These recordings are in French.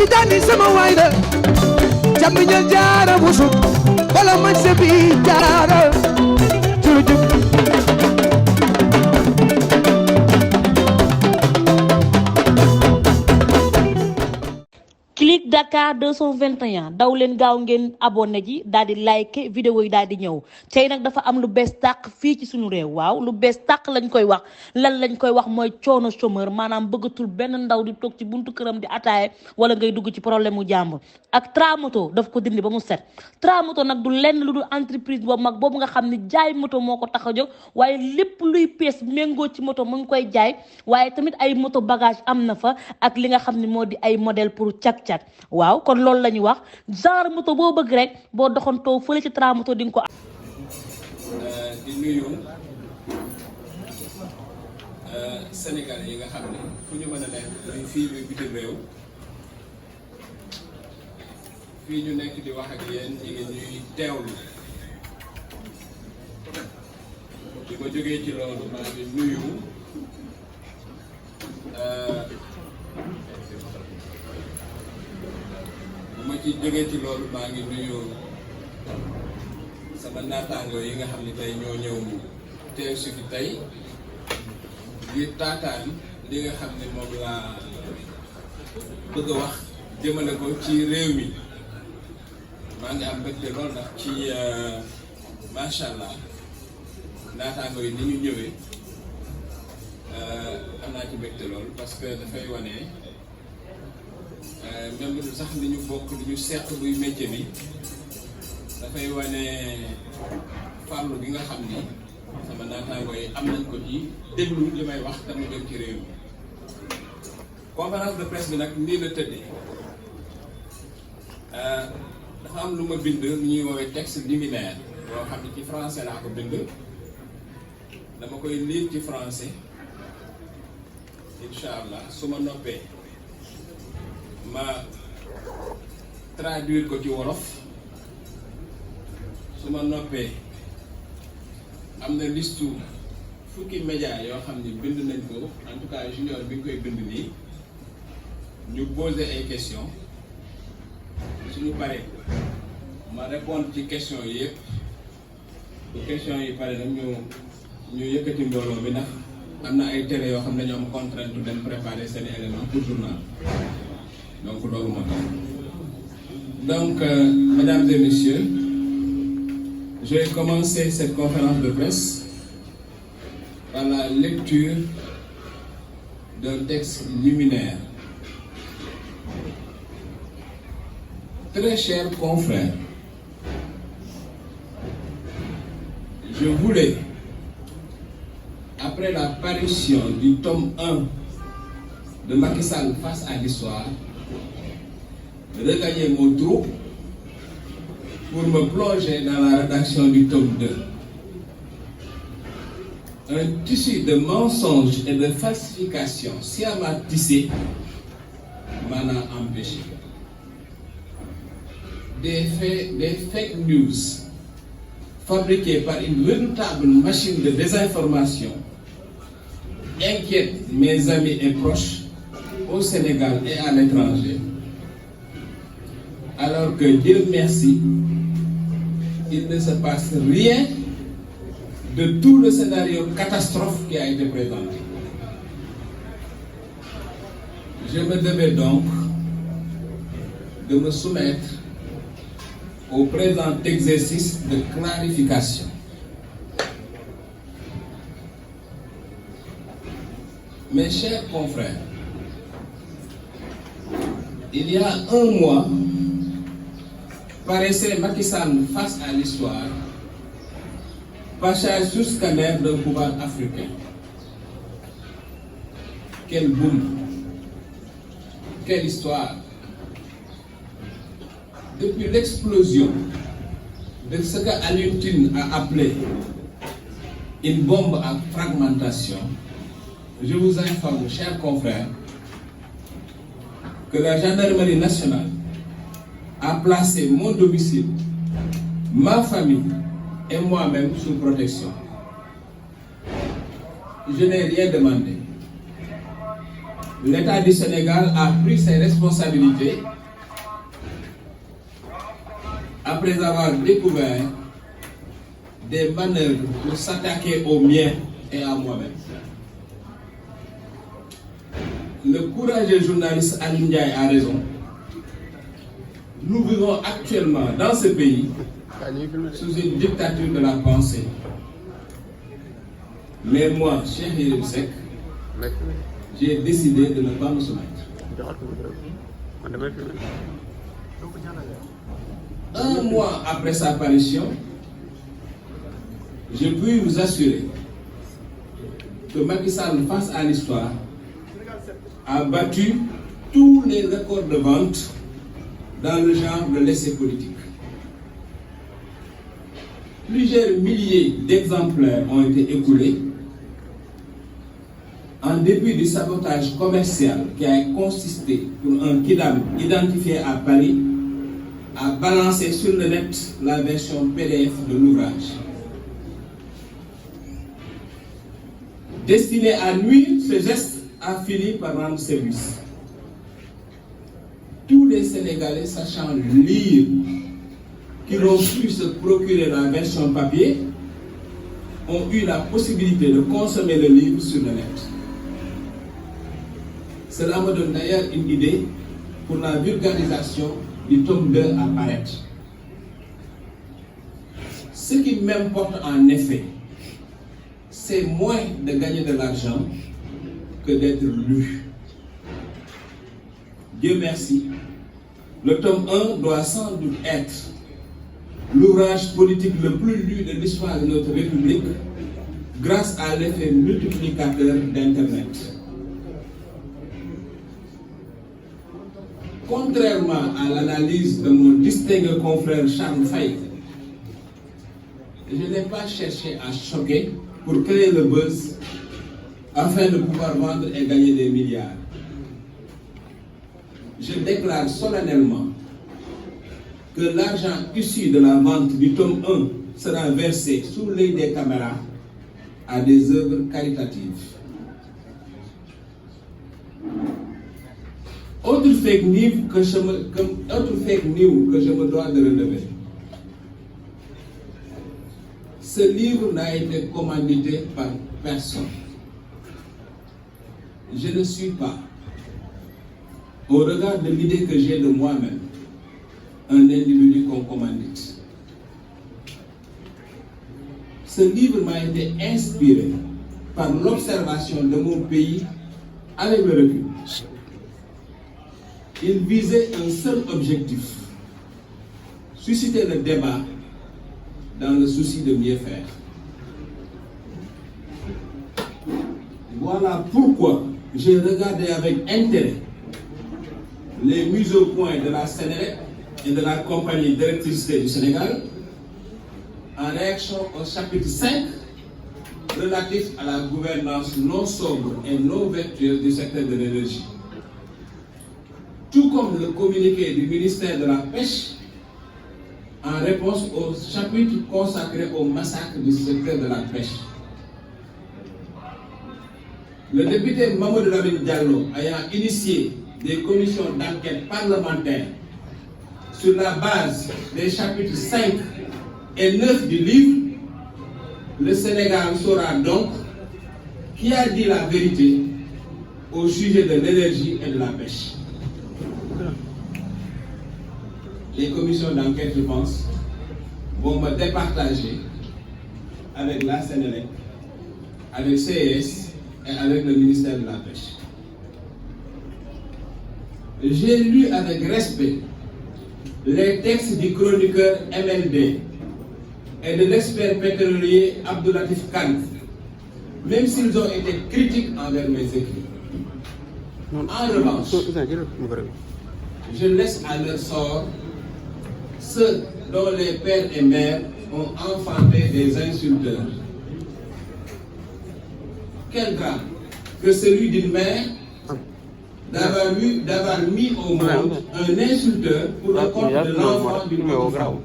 Tijani sama waay la jamiñal jaara busuk wala man se bi jaara jurujub Click Dakar 221 daw leen gaaw ngeen abonné ji daal di like vidéo yi daal di ñëw tey nag dafa am lu bees tàq fii ci suñu réew waaw lu bees tàq lañ koy wax lan lañ koy wax mooy coono chômeur maanaam bëggatul benn ndaw di toog ci buntu këram di ataaye wala ngay dugg ci problème mu jàmbur ak Tramoto daf ko dindi ba mu set Tramoto nag du lenn lu dul entreprise boobu mag boobu nga xam ni jaay moto moo ko tax a jóg waaye lépp luy pees méngoo ci moto mu ngi koy jaay waaye tamit ay moto bagage am na fa ak li nga xam ne moo di ay modèle pour cak waaw kon loolu la ñuy wax genre moto boo bëgg rek boo doxantoo fële ci Tramoto di nga ko am. di nuyu Sénégal yi nga xam ne fu ñu mën a nekk muy fii bi bitim réew fii ñu nekk di wax ak yéen ñi ngi ñuy teewlu di ma jógee ci loolu maa ngi nuyu ma ci jógee ci loolu maa ngi nuyu sama naataango yi nga xam ne tey ñoo ñëw teew si fi tey di taataan li nga xam ne moom laa bëgg a wax jëmale ko ci réew mi maa ngi am mbégte lool nag ci macha allah naataango yi ni ñu ñëwee am naa ci mbégte lool parce que dafay wane. même lu sax li ñu bokk li ñu seq luy métier bi dafay wane farlu gi nga xam ni sama naataango yi am nañ ko ci déglu li may wax dama jëm ci réew mi conférence de presse bi nag nii la tëddee dafa am lu ma bind lu ñuy woowee texte liminaire boo xam ne ci français laa ko bind dama koy lire ci français incha allah su ma noppee ma traduire ko ci wolof su ma noppee am na listu fukki média yoo xam ni bind nañ ko en tout cas junior bi nga koy bind nii ñu poser ay questions suñu paree ma répondre ci questions yi yëpp bu questions yi pare nag ñu yëkkati mbooloo bi ndax am na ay télé yoo xam ne ñoo am contrainte dem préparer seen élément pour journal donc loolu moo tax donc mesdames et messieurs je vais commencer cette conférence de presse par la lecture d'un texte liminaire. Très chers confrères, je voulais, après la parution du tome 1 de Macky Sall face à l'histoire, regagner mon trou pour me plonger dans la rédaction du tome 2. Un tissu de mensonges et de falsifications sciemment tissé m'en a empêché. Des fake news fabriquées par une redoutable machine de désinformation inquiètent mes amis et proches au Sénégal et à l'étranger. Alors que Dieu merci, il ne se passe rien de tout le scénario catastrophe qui a été présenté. Je me devais donc de me soumettre au présent exercice de clarification. Mes chers confrères, il y a un mois, paraissait Macky Sall face à l'histoire, passage sous scanner d'un pouvoir africain. Quel boom! Quelle histoire! Depuis l'explosion de ce qu'Alioune Tine a appelé une bombe à fragmentation, je vous informe, chers confrères, que la gendarmerie nationale a placé mon domicile, ma famille et moi-même sous protection. Je n'ai rien demandé. l'État du Sénégal a pris ses responsabilités après avoir découvert des manœuvres pour s'attaquer aux miens et à moi-même. Le courageux journaliste Alioune Ndiaye a raison. Nous vivons actuellement dans ce pays sous une dictature de la pensée. Mais moi, Cheikh Yérim Seck, j'ai décidé de ne pas me soumettre. Un mois après sa parution, je puis vous assurer que Macky Sall, face à l'histoire, a battu tous les records de vente dans le genre de l'essai politique. Plusieurs milliers d'exemplaires ont été écoulés en dépit du sabotage commercial qui a consisté pour un kidam identifié à Paris à balancer sur le net la version PDF de l'ouvrage. Destiné à nuire, ce geste a fini par rendre service. Tous les Sénégalais sachant lire, qui ont pu se procurer la version papier, ont eu la possibilité de consommer le livre sur le net. Cela me donne d'ailleurs une idée pour la vulgarisation du tome 2 à paraître. Ce qui m'importe en effet, c'est moins de gagner de l'argent que d'être lu. Dieu merci, le tome 1 doit sans doute être l'ouvrage politique le plus lu de l'histoire de notre République grâce à l'effet multiplicateur d'Internet. Contrairement à l'analyse de mon distingué confrère Charles Faye, je n'ai pas cherché à choquer pour créer le buzz afin de pouvoir vendre et gagner des milliards. Je déclare solennellement que l'argent issu de la vente du tome 1 sera versé sous l'œil des caméras à des œuvres caritatives. Autre fake news que je me dois de relever. Ce livre n'a été commandité par personne. Je ne suis pas, au regard de l'idée que j'ai de moi-même, un individu qu'on commandite. Ce livre m'a été inspiré par l'observation de mon pays avec le recul. Il visait un seul objectif, susciter le débat dans le souci de mieux faire. Voilà pourquoi j'ai regardé avec intérêt les mises au point de la Sénélec et de la compagnie d'électricité du Sénégal en réaction au chapitre 5 relatif à la gouvernance non sobre et non vertueuse du secteur de l'énergie. Tout comme le communiqué du ministère de la Pêche en réponse au chapitre consacré au massacre du secteur de la pêche. Le député Mamadou Lamine Diallo ayant initié des commissions d'enquête parlementaires sur la base des chapitres 5 et 9 du livre, le Sénégal saura donc qui a dit la vérité au sujet de l'énergie et de la pêche. Les commissions d'enquête, je pense, vont me départager avec la Sénélec, avec CES et avec le ministère de la Pêche. J'ai lu avec respect les textes du chroniqueur MLD et de l'expert pétrolier Abdoulatif Kane, même s'ils ont été critiques envers mes écrits. En revanche, je laisse à leur sort ceux dont les pères et mères ont enfanté des insulteurs. Quel drame que celui d'une mère d'avoir mis au monde un insulteur pour le compte de l'enfant d'une autre femme.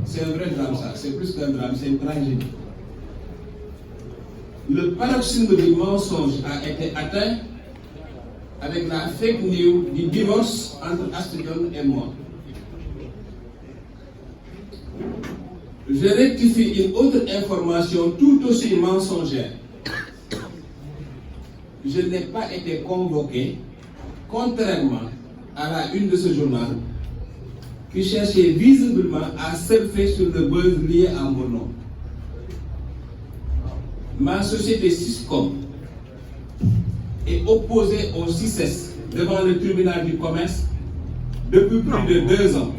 C'est un vrai drame ça, c'est plus qu'un drame, c'est une tragédie. Le paroxysme du mensonge a été atteint avec la fake news du divorce entre Astou Dione et moi. Je rectifie une autre information tout aussi mensongère. Je n'ai pas été convoqué, contrairement à la une de ce journal, qui cherchait visiblement à surfer sur le buzz lié à mon nom. Ma société Siscom est opposée au CICES devant le tribunal du commerce depuis plus de 2 ans.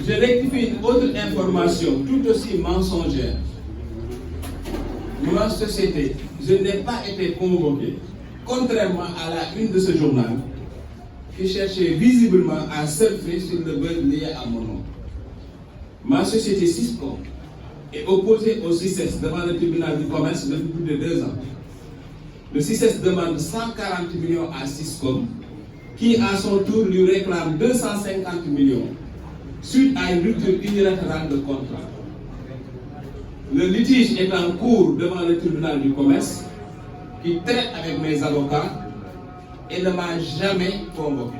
Je rectifie une autre information tout aussi mensongère. Ma société, je n'ai pas été convoqué, contrairement à la une de ce journal, qui cherchait visiblement à surfer sur le buzz lié à mon nom. Ma société Siscom est opposée au CICES devant le tribunal du commerce depuis plus de 2 ans. Le CICES demande 140 millions à Siscom, qui à son tour lui réclame 250 millions, suite à une rupture unilatérale de contrat. Le litige est en cours devant le tribunal du commerce, qui traite avec mes avocats et ne m'a jamais convoqué.